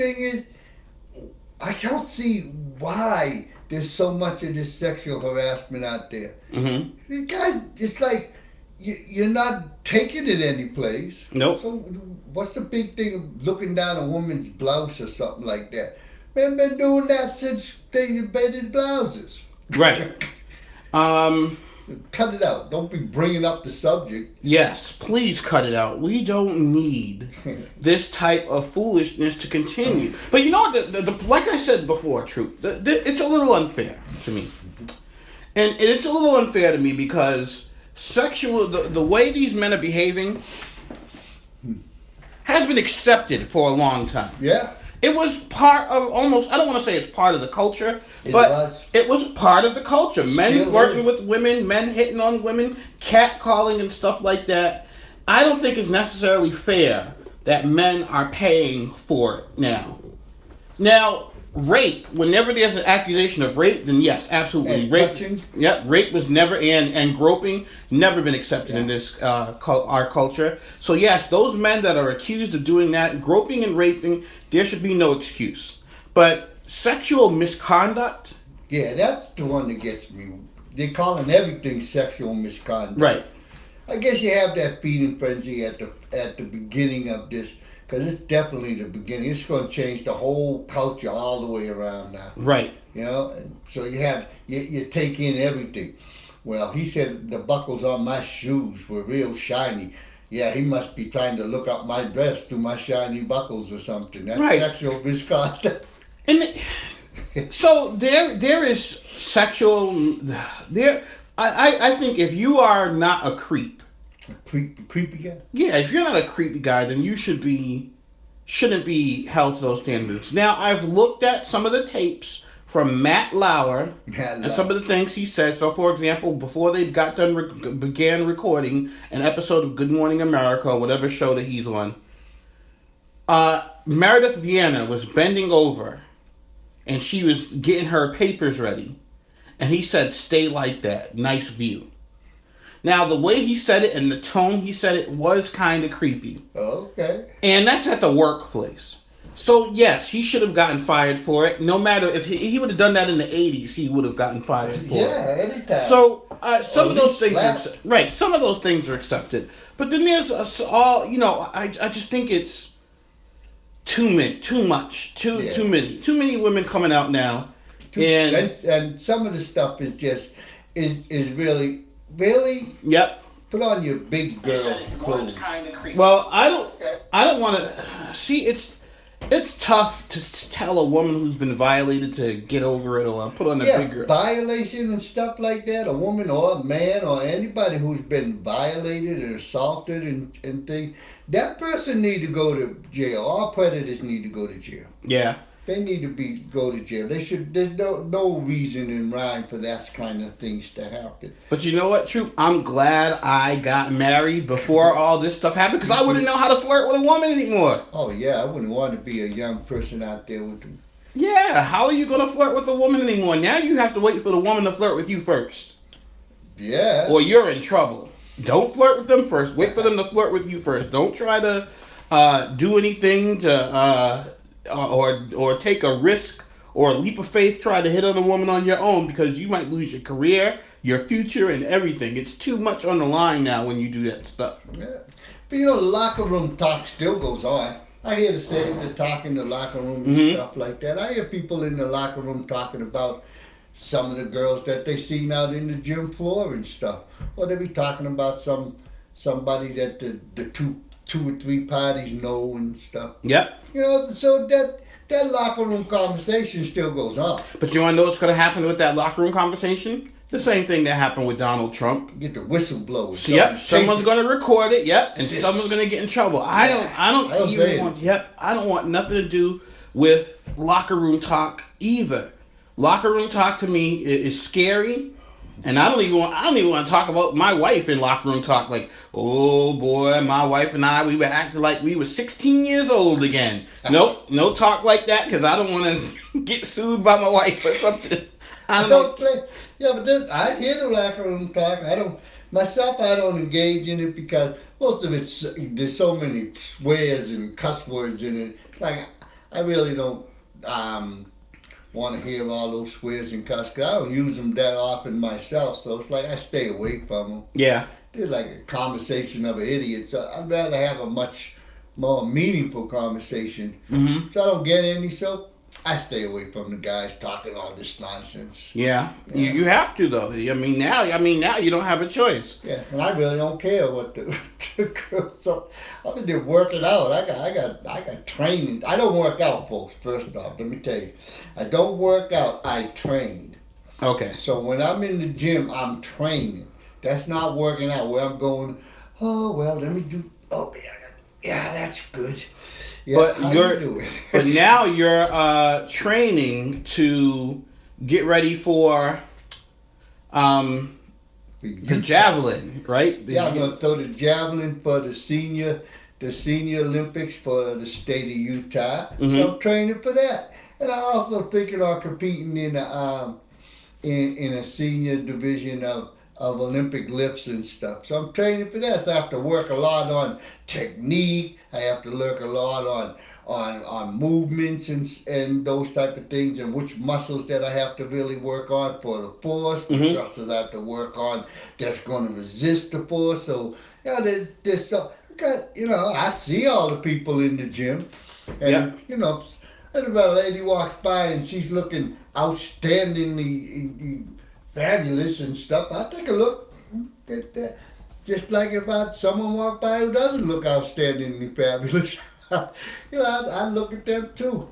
thing is, I don't see why there's so much of this sexual harassment out there. Mm-hmm. The guy, it's like you're not taking it any place. Nope. So what's the big thing of looking down a woman's blouse or something like that? Men been doing that since they invented blouses. Right. Cut it out. Don't be bringing up the subject. Yes, please cut it out. We don't need this type of foolishness to continue. But you know what? Like I said before, Troop, it's a little unfair to me. And it's a little unfair to me because the way these men are behaving has been accepted for a long time. Yeah. It was part of almost, I don't want to say it's part of the culture, but it was part of the culture. Men flirting with women, men hitting on women, catcalling and stuff like that. I don't think it's necessarily fair that men are paying for it now. Now, rape, whenever there's an accusation of rape, then yes, absolutely. And rape, touching. Yep, rape was never, and groping, never been accepted in this our culture. So yes, those men that are accused of doing that, groping and raping, there should be no excuse. But sexual misconduct? Yeah, that's the one that gets me. They're calling everything sexual misconduct. Right. I guess you have that feeding frenzy at the beginning of this. Because it's definitely the beginning. It's going to change the whole culture all the way around now. Right. You know, and so you take in everything. Well, he said the buckles on my shoes were real shiny. Yeah, he must be trying to look up my dress through my shiny buckles or something. That's right. Sexual misconduct. And so there is sexual. I think if you are not a creep. Creepy guy? Yeah, if you're not a creepy guy, then you shouldn't be held to those standards. Now, I've looked at some of the tapes from Matt Lauer and some of the things he said. So, for example, before they began recording an episode of Good Morning America or whatever show that he's on, Meredith Vieira was bending over and she was getting her papers ready. And he said, "Stay like that. Nice view." Now, the way he said it and the tone he said it was kind of creepy. Okay. And that's at the workplace. So, yes, he should have gotten fired for it. No matter if he would have done that in the 80s, he would have gotten fired for it. Yeah, anytime. So, some of those things are, some of those things are accepted. But then there's I just think it's too much. Too many. Too many women coming out now. And some of the stuff is just, is really... Really? Yep. Put on your big girl clothes. Well, I don't want to see. It's tough to tell a woman who's been violated to get over it or put on a big girl. Violation and stuff like that. A woman or a man or anybody who's been violated and assaulted and things. That person need to go to jail. All predators need to go to jail. Yeah. They need to go to jail. They should. There's no reason in rhyme for that kind of things to happen. But you know what, Troop? I'm glad I got married before all this stuff happened because I wouldn't know how to flirt with a woman anymore. Oh yeah, I wouldn't want to be a young person out there with them. Yeah, how are you gonna flirt with a woman anymore? Now you have to wait for the woman to flirt with you first. Yeah. Or you're in trouble. Don't flirt with them first. Wait for them to flirt with you first. Don't try to do anything to. Or take a risk or a leap of faith, try to hit on a woman on your own because you might lose your career, your future, and everything. It's too much on the line now when you do that stuff. Yeah. But the locker room talk still goes on. I hear the talk in the locker room and stuff like that. I hear people in the locker room talking about some of the girls that they seen out in the gym floor and stuff. Or they be talking about somebody that the two or three parties know and stuff. Yep. So that locker room conversation still goes on. But you want to know what's going to happen with that locker room conversation? The same thing that happened with Donald Trump. Get the whistleblowers. So, yep. Someone's going to record it. Yep. And someone's going to get in trouble. I don't want nothing to do with locker room talk either. Locker room talk to me is scary. And I don't even want to talk about my wife in locker room talk. Like, oh boy, my wife and I, we were acting like we were 16 years old again. Nope, no talk like that because I don't want to get sued by my wife or something. I don't know. Yeah, but I hear the locker room talk. I don't engage in it because most of there's so many swears and cuss words in it. Like, I really don't want to hear all those swears and cuss, 'cause I don't use them that often myself. So it's like I stay away from them. Yeah. They're like a conversation of an idiot. So I'd rather have a much more meaningful conversation. Mm-hmm. So I don't get any. So I stay away from the guys talking all this nonsense. Yeah. You have to though. I mean now you don't have a choice. Yeah, and I really don't care what the girls. So I've been there working out. I got training. I don't work out, folks. First off, let me tell you, I don't work out. I train. Okay. So when I'm in the gym, I'm training. That's not working out. Where I'm going. Oh well, let me do. Oh yeah, that's good. Yeah, but now you're training to get ready for the javelin, right? Yeah, I'm gonna throw the javelin for the senior Olympics for the state of Utah. Mm-hmm. So I'm training for that, and I also thinking of competing in a senior division of Olympic lifts and stuff. So I'm training for that. So I have to work a lot on technique. I have to work a lot on movements and those type of things, and which muscles that I have to really work on for the force, which Mm-hmm. muscles I have to work on that's going to resist the force. So yeah, there's so I see all the people in the gym, and and if a lady walks by and she's looking outstandingly fabulous and stuff, I take a look at that. Just like if someone walk by who doesn't look outstandingly fabulous, I look at them too.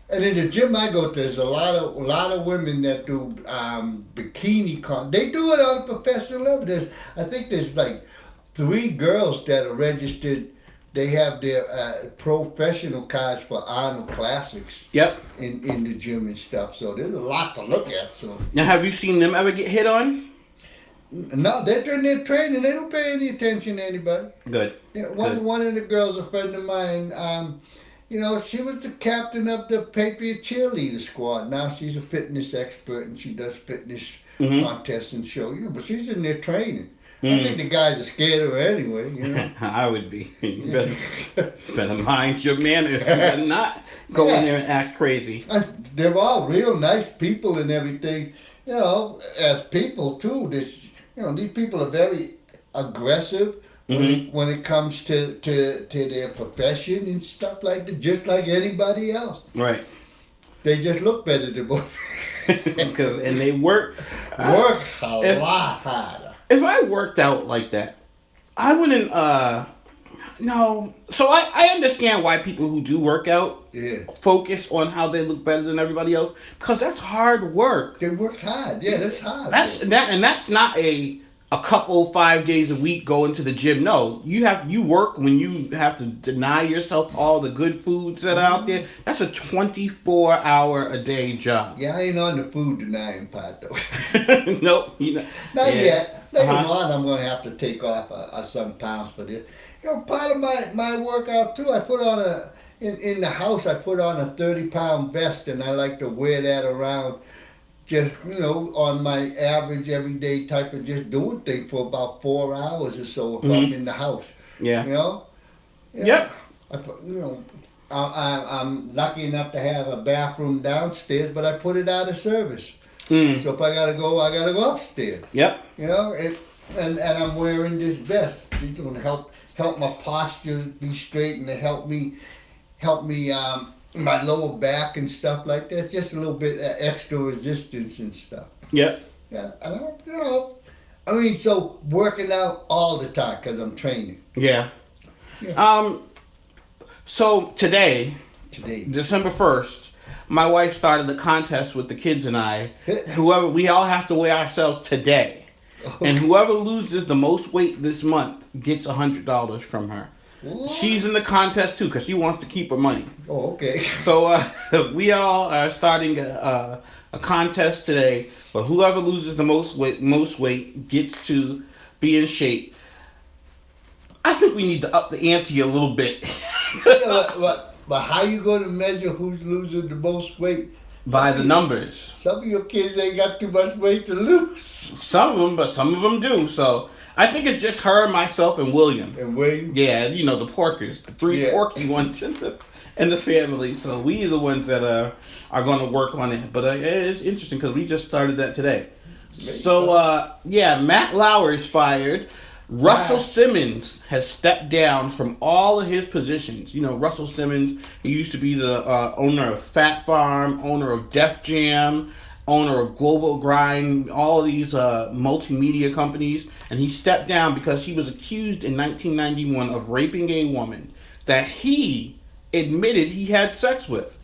And in the gym I go to, there's a lot of women that do bikini They do it on a professional level. I think there's like 3 girls that are registered. They have their professional cards for Arnold Classics. Yep. In the gym and stuff. So there's a lot to look at. So now, have you seen them ever get hit on? No, they're doing their training. They don't pay any attention to anybody. Good. Yeah, one of the girls, a friend of mine, she was the captain of the Patriot cheerleader squad. Now she's a fitness expert and she does fitness contests and shows. But she's in there training. I think the guys are scared of her anyway. I would be. You better mind your manners. You better not go in there and act crazy. They're all real nice people and everything. As people too. These people are very aggressive when it comes to their profession and stuff like that, just like anybody else. Right. They just look better than both. And they work a lot harder. If I worked out like that, I wouldn't, no. So I understand why people who do work out focus on how they look better than everybody else, because that's hard work. They work hard. Yeah, that's hard. That's not a couple 5 days a week going to the gym. No, you work when you have to deny yourself all the good foods that are out there. That's a 24-hour-a-day job. Yeah, I ain't on the food denying part though. Nope. Not yet. Later on, I'm going to have to take off some pounds for this. Part of my workout too, I put on in the house, I put on a 30-pound vest, and I like to wear that around just, on my average everyday type of just doing thing for about 4 hours or so if I'm in the house. Yeah. Yep. I'm lucky enough to have a bathroom downstairs, but I put it out of service. So if I gotta go upstairs. Yep. And I'm wearing this vest. It's gonna help my posture be straight and to help me my lower back and stuff like that. Just a little bit extra resistance and stuff. Yep. Yeah. So working out all the time because I'm training. Yeah. So today, December 1st, my wife started a contest with the kids and I. We all have to weigh ourselves today. And whoever loses the most weight this month gets $100 from her. What? She's in the contest too because she wants to keep her money. Oh, okay. So we all are starting a contest today. But whoever loses the most weight gets to be in shape. I think we need to up the ante a little bit. But how you going to measure who's losing the most weight? By the numbers. Some of your kids ain't got too much weight to lose. Some of them, but some of them do. So I think it's just her, myself, and William. And William? Yeah, the porkers, the 3 porky ones in and the family. So we are the ones that are going to work on it. But it's interesting because we just started that today. So Matt Lauer is fired. Russell Simmons has stepped down from all of his positions. You know, Russell Simmons, he used to be the owner of Fat Farm, owner of Def Jam, owner of Global Grind, all of these multimedia companies, and he stepped down because he was accused in 1991 of raping a woman that he admitted he had sex with.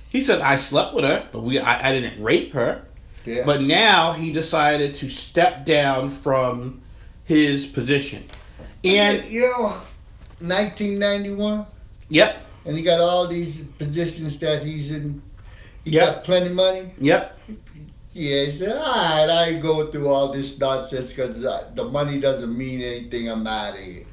He said, I slept with her, but I didn't rape her. Yeah. But now he decided to step down from his position. And 1991? Yep. And he got all these positions that he's in. He got plenty of money? Yep. Yeah, he said, all right, I ain't going through all this nonsense because the money doesn't mean anything. I'm out of here.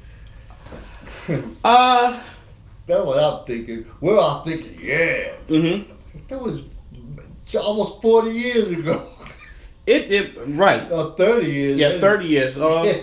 That's what I'm thinking. We're all thinking, yeah. Mm-hmm. That was almost 40 years ago. Right. 30 years. Yeah, 30 years.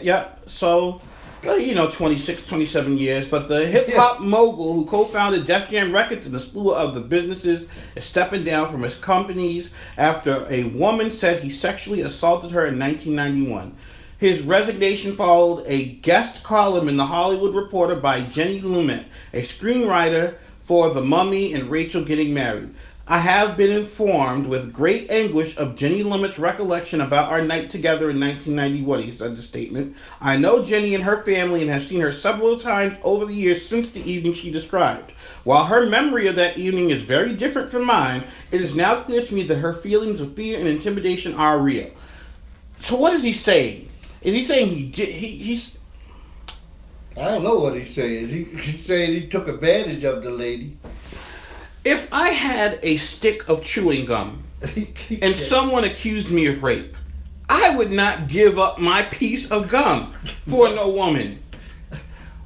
Yeah. So, 26, 27 years. But the hip-hop mogul who co-founded Def Jam Records and a slew of the businesses is stepping down from his companies after a woman said he sexually assaulted her in 1991. His resignation followed a guest column in The Hollywood Reporter by Jenny Lumet, a screenwriter for The Mummy and Rachel Getting Married. I have been informed with great anguish of Jenny Lumet's recollection about our night together in 1991, he said in the statement. I know Jenny and her family and have seen her several times over the years since the evening she described. While her memory of that evening is very different from mine, it is now clear to me that her feelings of fear and intimidation are real. So what is he saying? Is he saying he's... I don't know what he's saying. He's saying he took advantage of the lady. If I had a stick of chewing gum and someone accused me of rape, I would not give up my piece of gum for no woman.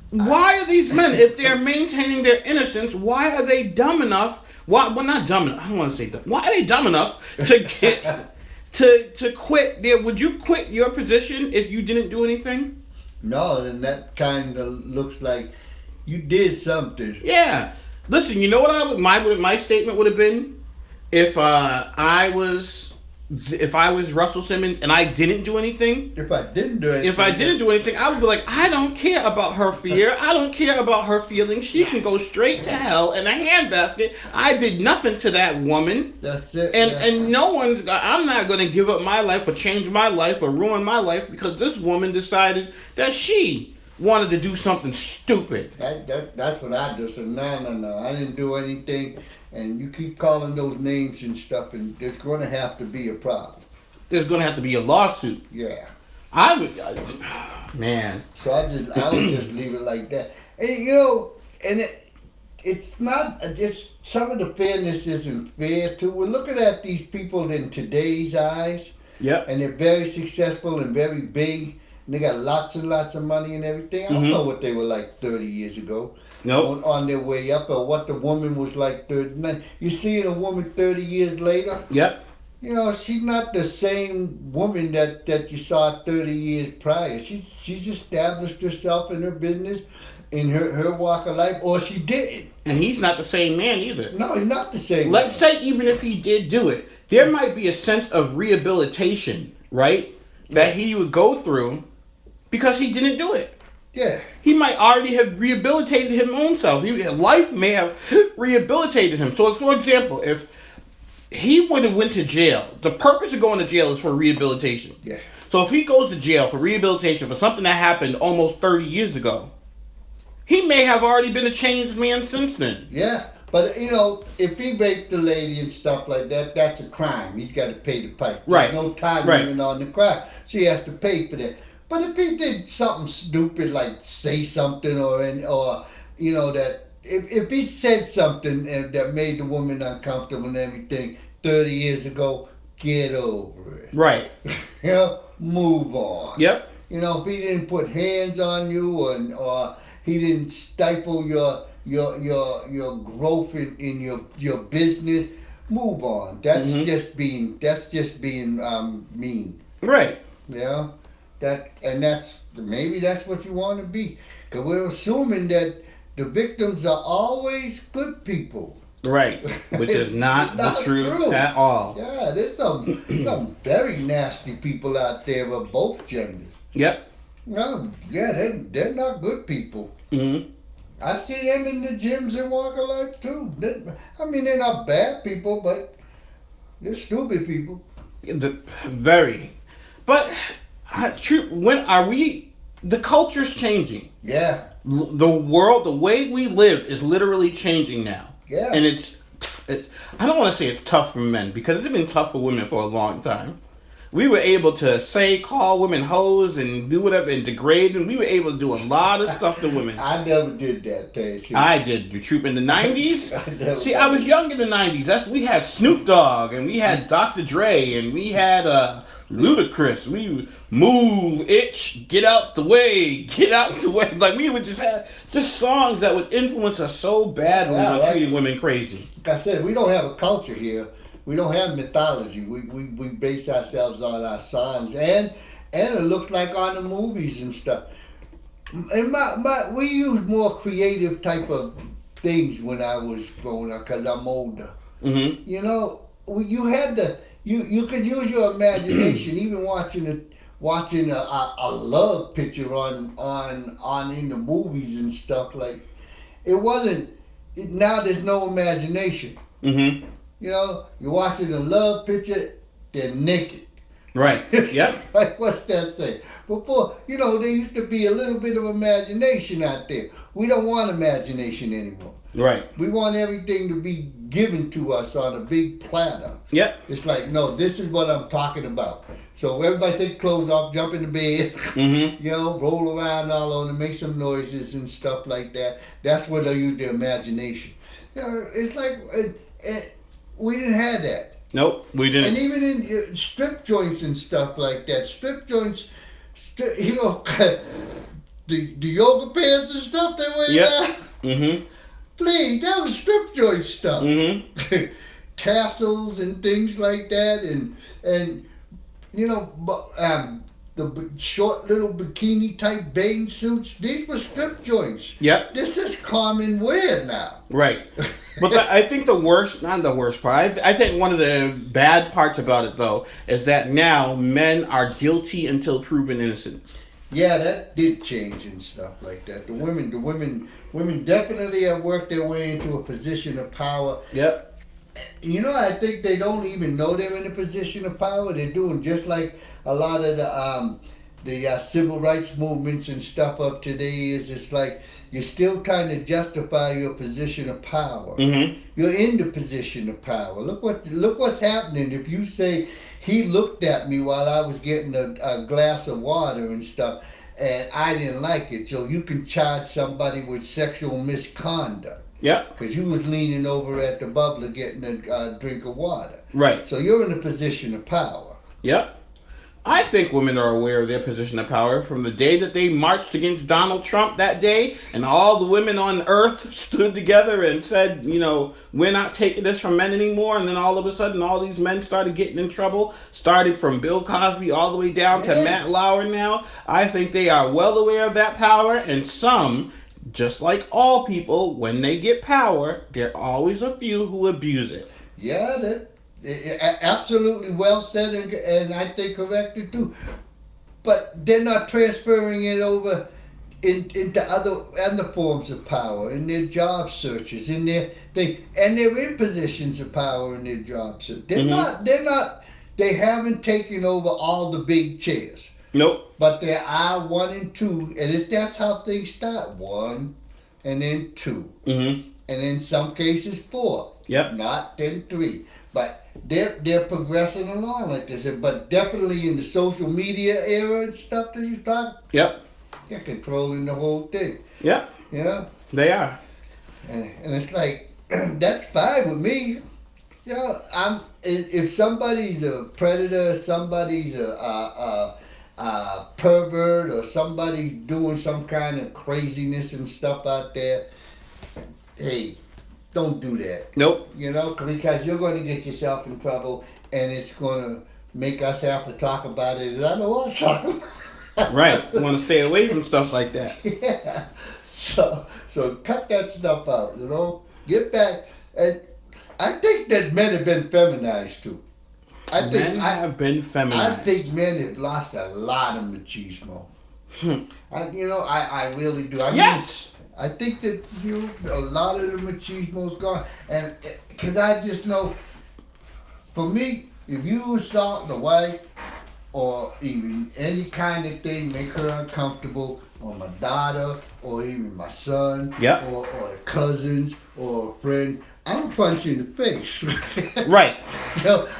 Why are these men, if they're maintaining their innocence, why are they dumb enough? Well, not dumb enough. I don't want to say dumb. Why are they dumb enough to get to quit? Would you quit your position if you didn't do anything? No, then that kind of looks like you did something. Yeah. Listen, you know what my statement would have been if I was Russell Simmons and I didn't do anything? If I didn't do anything, I would be like, I don't care about her fear. I don't care about her feelings. She can go straight to hell in a handbasket. I did nothing to that woman. That's it. And I'm not going to give up my life or change my life or ruin my life because this woman decided that she wanted to do something stupid. That's what I do. So no, I didn't do anything. And you keep calling those names and stuff, and there's going to have to be a problem. There's going to have to be a lawsuit. Yeah. Man. So I would just leave it like that. And it's not just some of the fairness isn't fair too. We're looking at these people in today's eyes. Yep. And they're very successful and very big. And they got lots and lots of money and everything. I don't know what they were like 30 years ago. Nope. On their way up, or what the woman was like 30. You see a woman 30 years later? Yep. She's not the same woman that you saw 30 years prior. She's established herself in her business, in her walk of life, or she didn't. And he's not the same man either. No, he's not the same Let's say even if he did do it, there might be a sense of rehabilitation, right? That he would go through because he didn't do it. Yeah. He might already have rehabilitated his own self. Life may have rehabilitated him. So, for example, if he would have went to jail, the purpose of going to jail is for rehabilitation. Yeah. So if he goes to jail for rehabilitation for something that happened almost 30 years ago, he may have already been a changed man since then. Yeah. But, if he raped the lady and stuff like that, that's a crime. He's got to pay the price. There's no time limit on the crime. So he has to pay for that. But if he did something stupid like say something or that if he said something that made the woman uncomfortable and everything 30 years ago, get over it. Right. Move on. Yep. If he didn't put hands on you or he didn't stifle your growth in your business, move on. That's just being mean. Right. Maybe that's what you want to be, because we're assuming that the victims are always good people. Right, which is not the truth at all. Yeah, there's some very nasty people out there of both genders. Yep. No, yeah, they're not good people. Mm-hmm. I see them in the gyms in Walker Life too. They're not bad people, but they're stupid people. Very. But when are we? The culture's changing. Yeah. The world, the way we live, is literally changing now. Yeah. And it's. I don't want to say it's tough for men because it's been tough for women for a long time. We were able to call women hoes and do whatever and degrade, and we were able to do a lot of stuff to women. I never did that, Patrick. I did. You troop in the 90s? See, I was young in the 90s. We had Snoop Dogg, and we had Dr. Dre, and we had Ludacris. We move, itch, get out the way. Like, we would just have just songs that would influence us so badly on treating women crazy. Like I said, we don't have a culture here. We don't have mythology. We base ourselves on our songs and it looks like on the movies and stuff. And we use more creative type of things when I was growing up because I'm older. Mm-hmm. You know, you could use your imagination even watching a love picture on in the movies and stuff. Like it wasn't. Now there's no imagination. Mm-hmm. You know, you're watching a love picture, they're naked. Right. Yep. Like, what's that say? Before, you know, there used to be a little bit of imagination out there. We don't want imagination anymore. Right. We want everything to be given to us on a big platter. Yep. It's like, no, this is what I'm talking about. So everybody take clothes off, jump in the bed, mm-hmm. you know, roll around all on and make some noises and stuff like that. That's where they use their imagination. You know, it's like... we didn't have that. Nope, we didn't. And even in strip joints and stuff like that, strip joints, you know, the yoga pants and stuff they wear now. Mm-hmm. Please, that was strip joint stuff. Mm-hmm. Tassels and things like that, and you know, the short little bikini type bathing suits. These were strip joints. Yep. This is common wear now. Right. But I think not the worst part, I think one of the bad parts about it, though, is that now men are guilty until proven innocent. Yeah, that did change and stuff like that. The women definitely have worked their way into a position of power. Yep. You know, I think they don't even know they're in a position of power. They're doing just like a lot of the civil rights movements and stuff up today is. It's like you're still trying to justify your position of power. Mm-hmm. You're in the position of power. Look what's happening. If you say he looked at me while I was getting a glass of water and stuff, and I didn't like it, so you can charge somebody with sexual misconduct. Yep. Because you was leaning over at the bubbler getting a drink of water. Right. So you're in a position of power. Yep. I think women are aware of their position of power from the day that they marched against Donald Trump that day, and all the women on earth stood together and said, you know, we're not taking this from men anymore. And then all of a sudden, all these men started getting in trouble, starting from Bill Cosby all the way down to Matt Lauer now. I think they are well aware of that power, and some, just like all people, when they get power, there are always a few who abuse it. Yeah, absolutely well said, and I think corrected too. But they're not transferring it over into other forms of power in their job searches, in their thing, and they're in positions of power in their job search. They haven't taken over all the big chairs. Nope. But there are 1 and 2, and that's how things start. 1 and then 2. Mm-hmm. And in some cases 4. Yep. Not then 3. But they're progressing along like this. But definitely in the social media era and stuff that you talk. Yep. They're controlling the whole thing. Yep. Yeah. They are. And it's like, that's fine with me. You know, if somebody's a predator, somebody's a pervert, or somebody's doing some kind of craziness and stuff out there, hey, don't do that. Nope. You know, because you're going to get yourself in trouble, and it's going to make us have to talk about it. And I don't want to talk about it. Right. You want to stay away from stuff like that. Yeah. So cut that stuff out, you know. Get back. And I think that men have been feminized too. Men have been feminized. I think men have lost a lot of machismo. I really do. Yes. I think that a lot of the machismo's gone, and because I just know, for me, if you assault the wife or even any kind of thing, make her uncomfortable, or my daughter, or even my son, or the cousins, or a friend, I'm gonna punch you in the face. Right.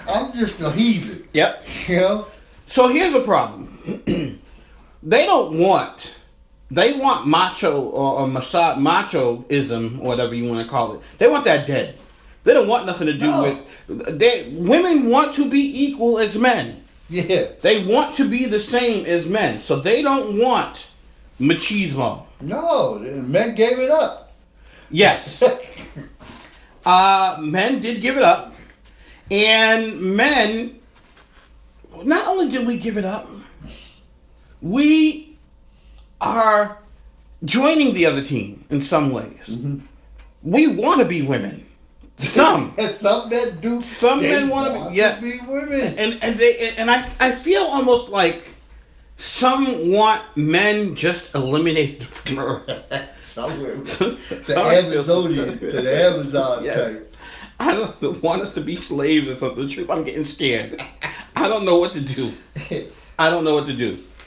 I'm just a heathen. Yep. So here's the problem. They want macho or machoism, or whatever you want to call it. They want that dead. They don't want nothing to do with. Women want to be equal as men. Yeah. They want to be the same as men, so they don't want machismo. No, men gave it up. Yes. Men did give it up, and men. Not only did we give it up, we are joining the other team in some ways. Mm-hmm. We want to be women. Some men do. Some men want to be women, and I feel almost like some want men just eliminated from Earth. The Amazon yes. type. I don't want us to be slaves or something. The truth, I'm getting scared. I don't know what to do.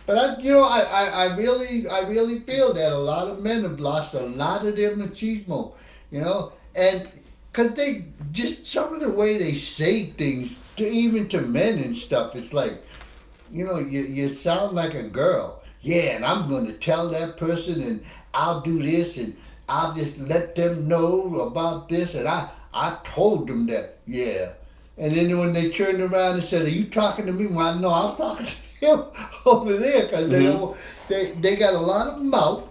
But I really feel that a lot of men have lost a lot of their machismo, and because they just some of the way they say things even to men and stuff, it's like, you sound like a girl. Yeah, and I'm going to tell that person, and I'll do this, and I'll just let them know about this, and I told them that, yeah. And then when they turned around and said, "Are you talking to me?" Well, I know I was talking to him over there, because they got a lot of mouth,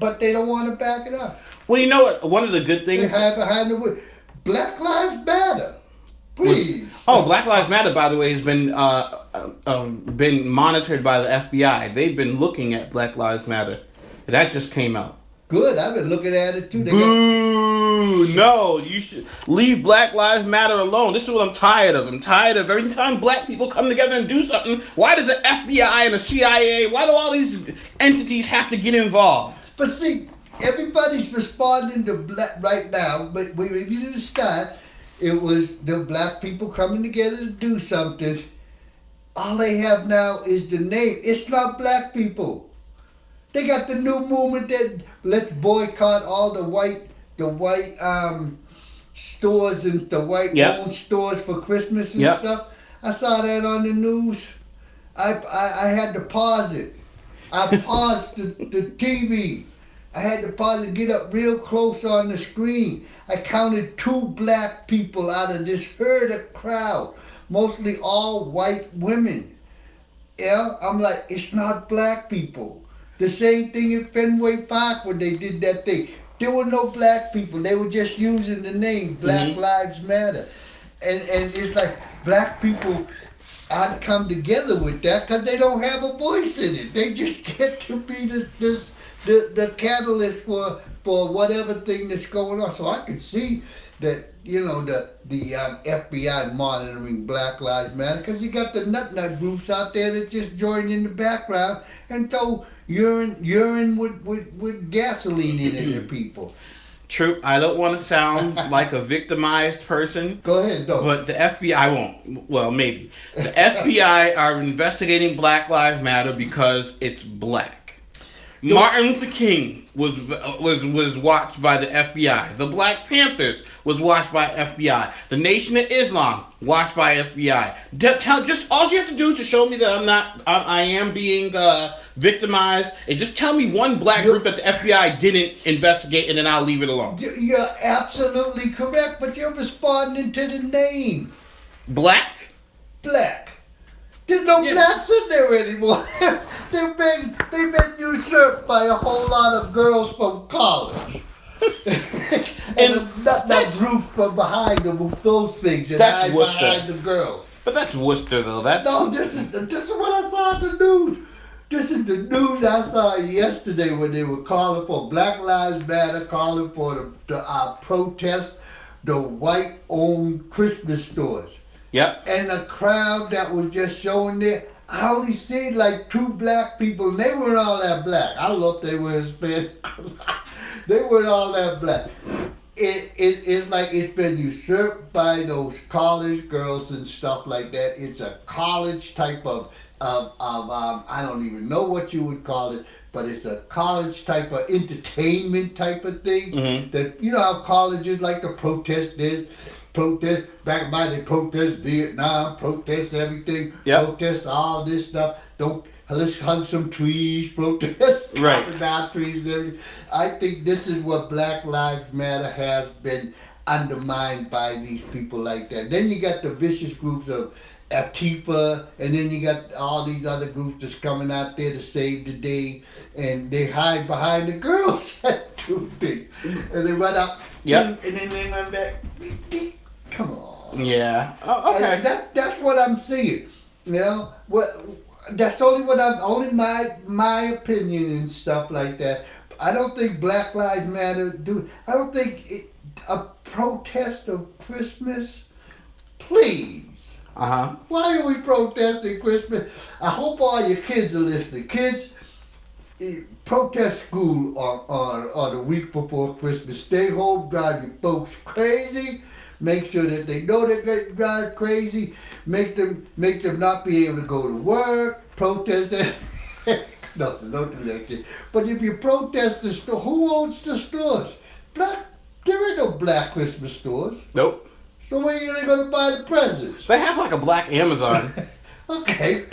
but they don't want to back it up. Well, you know what? One of the good things they hide behind the wood. Black Lives Matter. Please. Black Lives Matter, by the way, has been monitored by the FBI. They've been looking at Black Lives Matter. That just came out. Good. I've been looking at it too. Boo! No, you should leave Black Lives Matter alone. This is what I'm tired of. I'm tired of every time black people come together and do something. Why does the FBI and the CIA? Why do all these entities have to get involved? But see, everybody's responding to black right now. But when you didn't start, it was the black people coming together to do something. All they have now is the name. It's not black people. They got the new movement that let's boycott all the white stores and the white owned stores for Christmas and stuff. I saw that on the news. I had to pause it. I paused the TV. I had to pause it, get up real close on the screen. I counted 2 black people out of this herd of crowd, mostly all white women. I'm like, it's not black people. The same thing at Fenway Park when they did that thing. There were no black people. They were just using the name Black Lives Matter. And it's like black people ought to come together with that because they don't have a voice in it. They just get to be the catalyst for whatever thing that's going on. So I can see that, the FBI monitoring Black Lives Matter because you got the nut groups out there that just join in the background and throw urine with gasoline in it to people. True. I don't want to sound like a victimized person. Go ahead, though. But the FBI won't. Well, maybe. The FBI are investigating Black Lives Matter because it's black. Martin Luther King was watched by the FBI. The Black Panthers was watched by FBI. The Nation of Islam watched by FBI. Just all you have to do to show me that I am being victimized is just tell me one black group that the FBI didn't investigate, and then I'll leave it alone. You're absolutely correct, but you're responding to the name. Black. There's no blacks in there anymore. They've been usurped by a whole lot of girls from college. and that group from behind them with those things and hide behind the girls. But that's Worcester though. No, this is what I saw on the news. This is the news I saw yesterday when they were calling for Black Lives Matter, calling for the protest, the white-owned Christmas stores. Yep. And the crowd that was just showing there, I only seen like 2 black people, and they weren't all that black. I looked, they were Hispanic. They weren't all that black. It's like it's been usurped by those college girls and stuff like that. It's a college type of I don't even know what you would call it, but it's a college type of entertainment type of thing. Mm-hmm. That, you know how colleges like to protest this, protest, back in my day, protest Vietnam, protest everything, protest all this stuff. Let's hug some trees, protest, right, down trees and everything. I think this is what Black Lives Matter has been undermined by these people like that. Then you got the vicious groups of Antifa, and then you got all these other groups that's coming out there to save the day, and they hide behind the girls that do things, and they run out, and then they run back. Come on. Yeah. Oh, okay. And that's what I'm seeing. You know what? That's only my opinion and stuff like that. I don't think Black Lives Matter I don't think a protest of Christmas, please. Why are we protesting Christmas? I hope all your kids are listening. Kids, protest school on the week before Christmas. Stay home, drive your folks crazy. Make sure that they know they're drive crazy. Make them not be able to go to work. Protest that. No, don't do that, kid. But if you protest the store, who owns the stores? There ain't no black Christmas stores. Nope. So where are you going to buy the presents? They have like a black Amazon. Okay.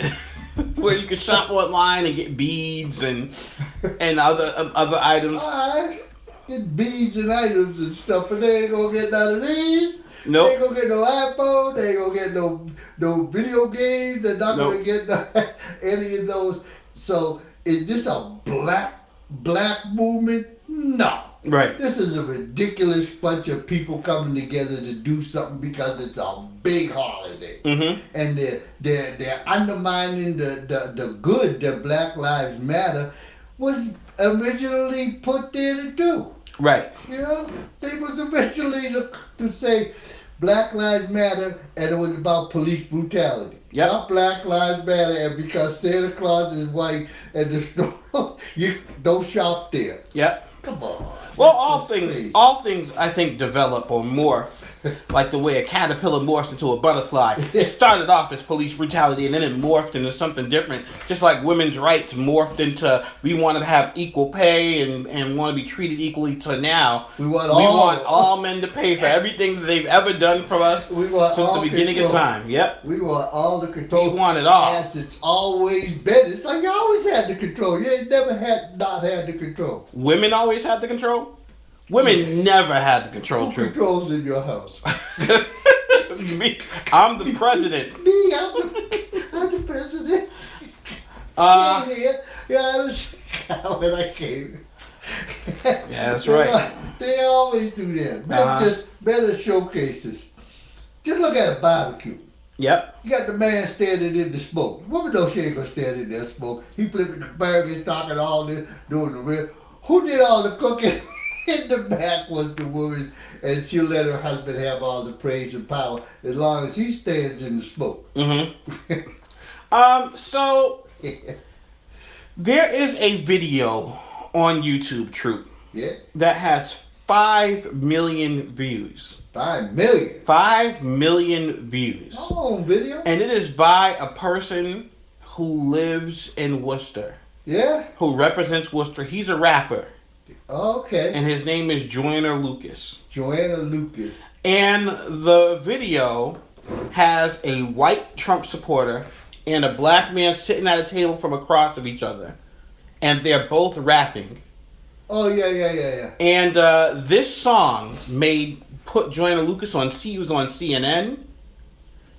Where you can shop online and get beads and other items. Get beads and items and stuff, but they ain't gonna get none of these. Nope. They ain't gonna get no iPhone. They ain't gonna get no video games. They're not gonna get any of those. So is this a black movement? No. Right. This is a ridiculous bunch of people coming together to do something because it's a big holiday, and they're undermining the good that Black Lives Matter was originally put there to do. Right. You know, they was originally to say Black Lives Matter, and it was about police brutality. Yep. Not Black Lives Matter, and because Santa Claus is white and the store, you don't shop there. Yep. Come on. Well, all things I think develop or morph, like the way a caterpillar morphs into a butterfly. It started off as police brutality, and then it morphed into something different. Just like women's rights morphed into we want to have equal pay and want to be treated equally. To now, we want all men to pay for everything that they've ever done for us since the beginning of time. Yep. We want all the control. We want it all. As it's always been. It's like you always had the control. You ain't never not had the control. Women always had the control. Women never had the control. Who controls in your house? Me. I'm the president. Me, I'm the president. When I came. Yeah, that's right. They always do that. Better showcases. Just look at a barbecue. Yep. You got the man standing in the smoke. Woman knows she ain't gonna stand in that smoke. He flipping the burgers, talking all this, doing the real. Who did all the cooking? In the back was the woman, and she'll let her husband have all the praise and power as long as he stands in the smoke. So there is a video on YouTube, Troop. Yeah. That has 5 million views. 5 million. 5 million views. Oh, video. And it is by a person who lives in Worcester. Yeah. Who represents Worcester. He's a rapper. Okay. And his name is Joyner Lucas. Joyner Lucas. And the video has a white Trump supporter and a black man sitting at a table from across of each other. And they're both rapping. Oh, yeah. And this song put Joyner Lucas on. He was on CNN.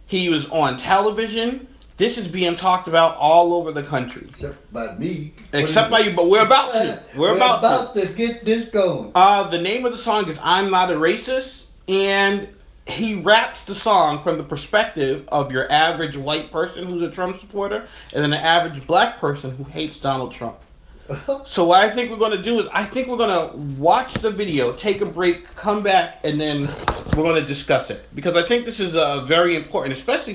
He was on television. This is being talked about all over the country. Except by me. Except by you, but we're about to. We're about to get this going. The name of the song is I'm Not a Racist, and he raps the song from the perspective of your average white person who's a Trump supporter, and then the average black person who hates Donald Trump. So what I think we're going to do is I think we're going to watch the video, take a break, come back, and then we're going to discuss it. Because I think this is very important, especially